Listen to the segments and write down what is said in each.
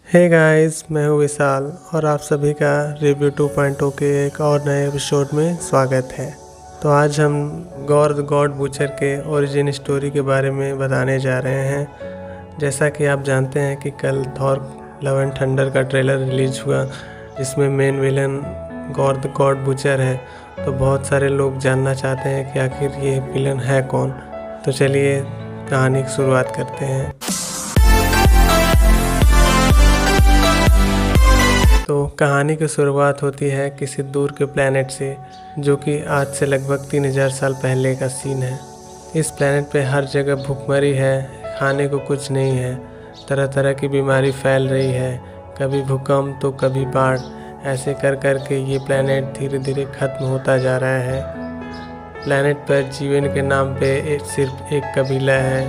Hey guys, मैं हूँ विशाल और आप सभी का रिव्यू 2.0 के एक और नए एपिसोड में स्वागत है। तो आज हम गॉर द गॉड बूचर के ओरिजिन स्टोरी के बारे में बताने जा रहे हैं। जैसा कि आप जानते हैं कि कल थॉर लव एंड थंडर का ट्रेलर रिलीज हुआ, जिसमें main villain gore the God butcher है। तो बहुत सारे लोग जानना चाहते हैं कि आखिर ये विलन है कौन। तो चलिए कहानी की शुरुआत करते हैं। तो कहानी की शुरुआत होती है किसी दूर के प्लेनेट से, जो कि आज से लगभग 3000 साल पहले का सीन है। इस प्लेनेट पे हर जगह भूखमरी है, खाने को कुछ नहीं है, तरह तरह की बीमारी फैल रही है, कभी भूकंप तो कभी बाढ़। ऐसे कर कर के ये प्लेनेट धीरे धीरे ख़त्म होता जा रहा है। प्लेनेट पर जीवन के नाम पे सिर्फ एक कबीला है,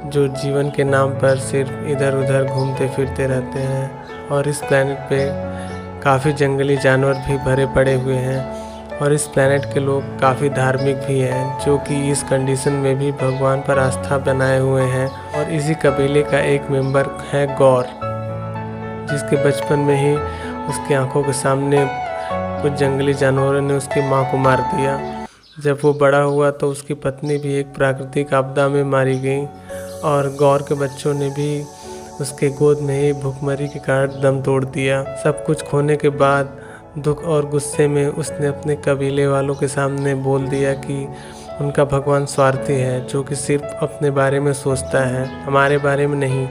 जो जीवन के नाम पर सिर्फ इधर उधर घूमते फिरते रहते हैं। और इस प्लेनेट पे काफ़ी जंगली जानवर भी भरे पड़े हुए हैं। और इस प्लेनेट के लोग काफ़ी धार्मिक भी हैं, जो कि इस कंडीशन में भी भगवान पर आस्था बनाए हुए हैं। और इसी कबीले का एक मेंबर है गौर, जिसके बचपन में ही उसकी आंखों के सामने कुछ जंगली जानवरों ने उसकी माँ को मार दिया। जब वो बड़ा हुआ तो उसकी पत्नी भी एक प्राकृतिक आपदा में मारी गई, और गौर के बच्चों ने भी उसके गोद में ही भूखमरी के कारण दम तोड़ दिया। सब कुछ खोने के बाद दुख और गुस्से में उसने अपने कबीले वालों के सामने बोल दिया कि उनका भगवान स्वार्थी है, जो कि सिर्फ अपने बारे में सोचता है, हमारे बारे में नहीं।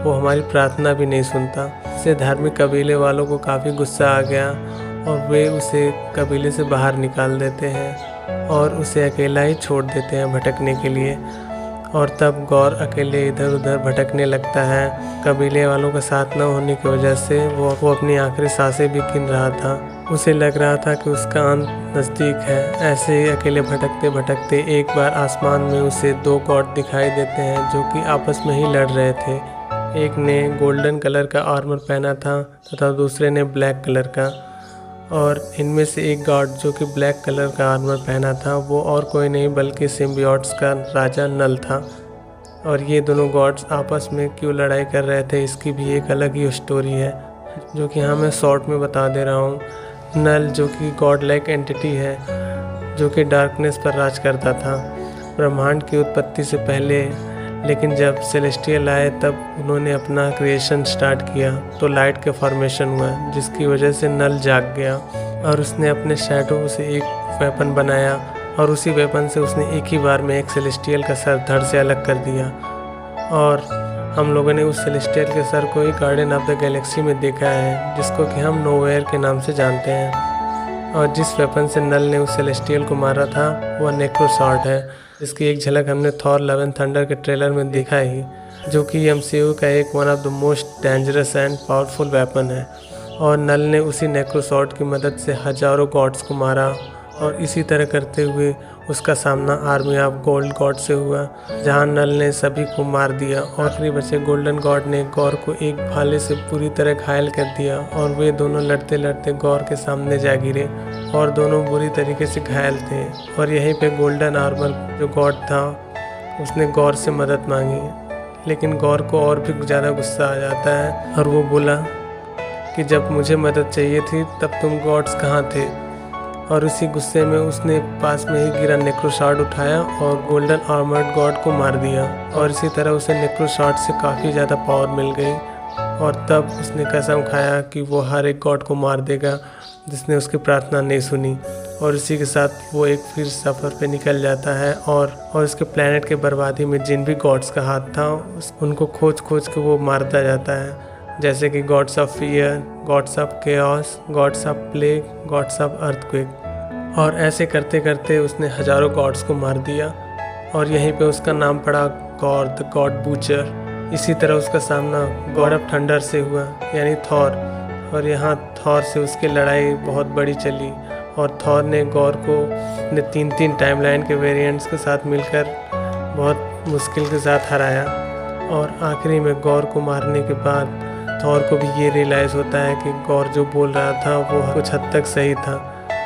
वो हमारी प्रार्थना भी नहीं सुनता। इससे धार्मिक कबीले वालों को काफ़ी गुस्सा आ गया और वे उसे कबीले से बाहर निकाल देते हैं और उसे अकेला ही छोड़ देते हैं भटकने के लिए। और तब गौर अकेले इधर उधर भटकने लगता है। कबीले वालों का साथ न होने की वजह से वो अपनी आखिरी सांसें भी गिन रहा था। उसे लग रहा था कि उसका अंत नज़दीक है। ऐसे ही अकेले भटकते भटकते एक बार आसमान में उसे दो गॉड दिखाई देते हैं, जो कि आपस में ही लड़ रहे थे। एक ने गोल्डन कलर का आर्मर पहना था तथा दूसरे ने ब्लैक कलर का। और इनमें से एक गॉड जो कि ब्लैक कलर का आर्मर पहना था, वो और कोई नहीं बल्कि सिम्बियोट्स का राजा नल था। और ये दोनों गॉड्स आपस में क्यों लड़ाई कर रहे थे, इसकी भी एक अलग ही स्टोरी है, जो कि हाँ मैं शॉर्ट में बता दे रहा हूँ। नल जो कि गॉड लाइक एंटिटी है, जो कि डार्कनेस पर राज करता था ब्रह्मांड की उत्पत्ति से पहले। लेकिन जब सेलेस्टियल आए तब उन्होंने अपना क्रिएशन स्टार्ट किया, तो लाइट का फॉर्मेशन हुआ, जिसकी वजह से नल जाग गया और उसने अपने शैडो से एक वेपन बनाया। और उसी वेपन से उसने एक ही बार में एक सेलेस्टियल का सर धड़ से अलग कर दिया। और हम लोगों ने उस सेलेस्टियल के सर को ही गार्डियन ऑफ द गैलेक्सी में देखा है, जिसको कि हम नोवेयर के नाम से जानते हैं। और जिस वेपन से नल ने उस सेलेस्टियल को मारा था वह नेक्रोसॉर्ड है, जिसकी एक झलक हमने थॉर लव एंड थंडर के ट्रेलर में देखा ही, जो कि एमसीयू का एक one of the most dangerous and powerful weapon है। और नल ने उसी नेक्रोसॉर्ड की मदद से हजारों गॉड्स को मारा। और इसी तरह करते हुए उसका सामना आर्मी ऑफ गोल्ड गॉड से हुआ, जहां नल ने सभी को मार दिया। और आखिरी बचे गोल्डन गॉड ने गौर को एक भाले से पूरी तरह घायल कर दिया, और वे दोनों लड़ते लड़ते गौर के सामने जा गिरे और दोनों बुरी तरीके से घायल थे। और यहीं पे गोल्डन आर्मर जो गॉड था, उसने गौर से मदद मांगी, लेकिन गौर को और भी ज़्यादा गुस्सा आ जाता है और वो बोला कि जब मुझे मदद चाहिए थी तब तुम गॉड्स कहाँ थे। और उसी गुस्से में उसने पास में ही गिरा नेक्रोसॉर्ड उठाया और गोल्डन आर्मर्ड गॉड को मार दिया। और इसी तरह उसे नेक्रोसॉर्ड से काफ़ी ज़्यादा पावर मिल गई। और तब उसने कसम खाया कि वो हर एक गॉड को मार देगा जिसने उसकी प्रार्थना नहीं सुनी। और इसी के साथ वो एक फिर सफ़र पे निकल जाता है और उसके प्लेनेट के बर्बादी में जिन भी गॉड्स का हाथ था उनको खोज खोज के वो मारता जाता है, जैसे कि God's of fear, God's of chaos, God's of plague, God's of earthquake. और ऐसे करते करते उसने हजारों गॉड्स को मार दिया। और यहीं पे उसका नाम पड़ा गॉर द गॉड बूचर। इसी तरह उसका सामना गॉड ऑफ थंडर से हुआ, यानी थॉर। और यहाँ थॉर से उसकी लड़ाई बहुत बड़ी चली और थॉर ने गौर को ने 3 टाइमलाइन के वेरिएंट्स के साथ मिलकर बहुत मुश्किल के साथ हराया। और आखिरी में गौर को मारने के बाद थॉर को भी ये रियलाइज़ होता है कि गौर जो बोल रहा था वो कुछ हद तक सही था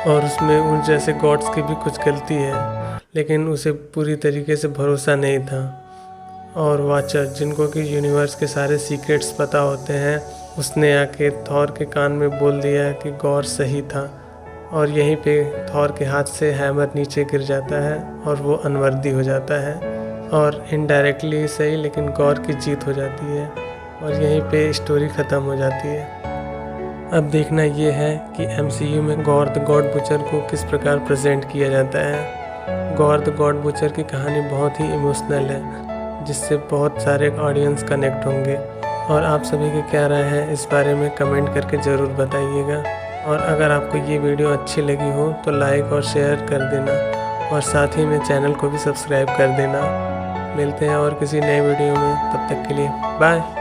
और उसमें उन जैसे गॉड्स की भी कुछ गलती है, लेकिन उसे पूरी तरीके से भरोसा नहीं था। और वाचर, जिनको कि यूनिवर्स के सारे सीक्रेट्स पता होते हैं, उसने आके थॉर के कान में बोल दिया कि गॉर सही था। और यहीं पे थॉर के हाथ से हैमर नीचे गिर जाता है और वो अनवर्दी हो जाता है, और इनडायरेक्टली सही लेकिन गॉर की जीत हो जाती है, और यहीं पे स्टोरी ख़त्म हो जाती है। अब देखना ये है कि MCU में गॉर द गॉड बुचर को किस प्रकार प्रेजेंट किया जाता है। गॉर द गॉड बुचर की कहानी बहुत ही इमोशनल है, जिससे बहुत सारे ऑडियंस कनेक्ट होंगे। और आप सभी की क्या राय है इस बारे में कमेंट करके ज़रूर बताइएगा। और अगर आपको ये वीडियो अच्छी लगी हो तो लाइक और शेयर कर देना, और साथ ही में चैनल को भी सब्सक्राइब कर देना। मिलते हैं और किसी नए वीडियो में, तब तक के लिए बाय।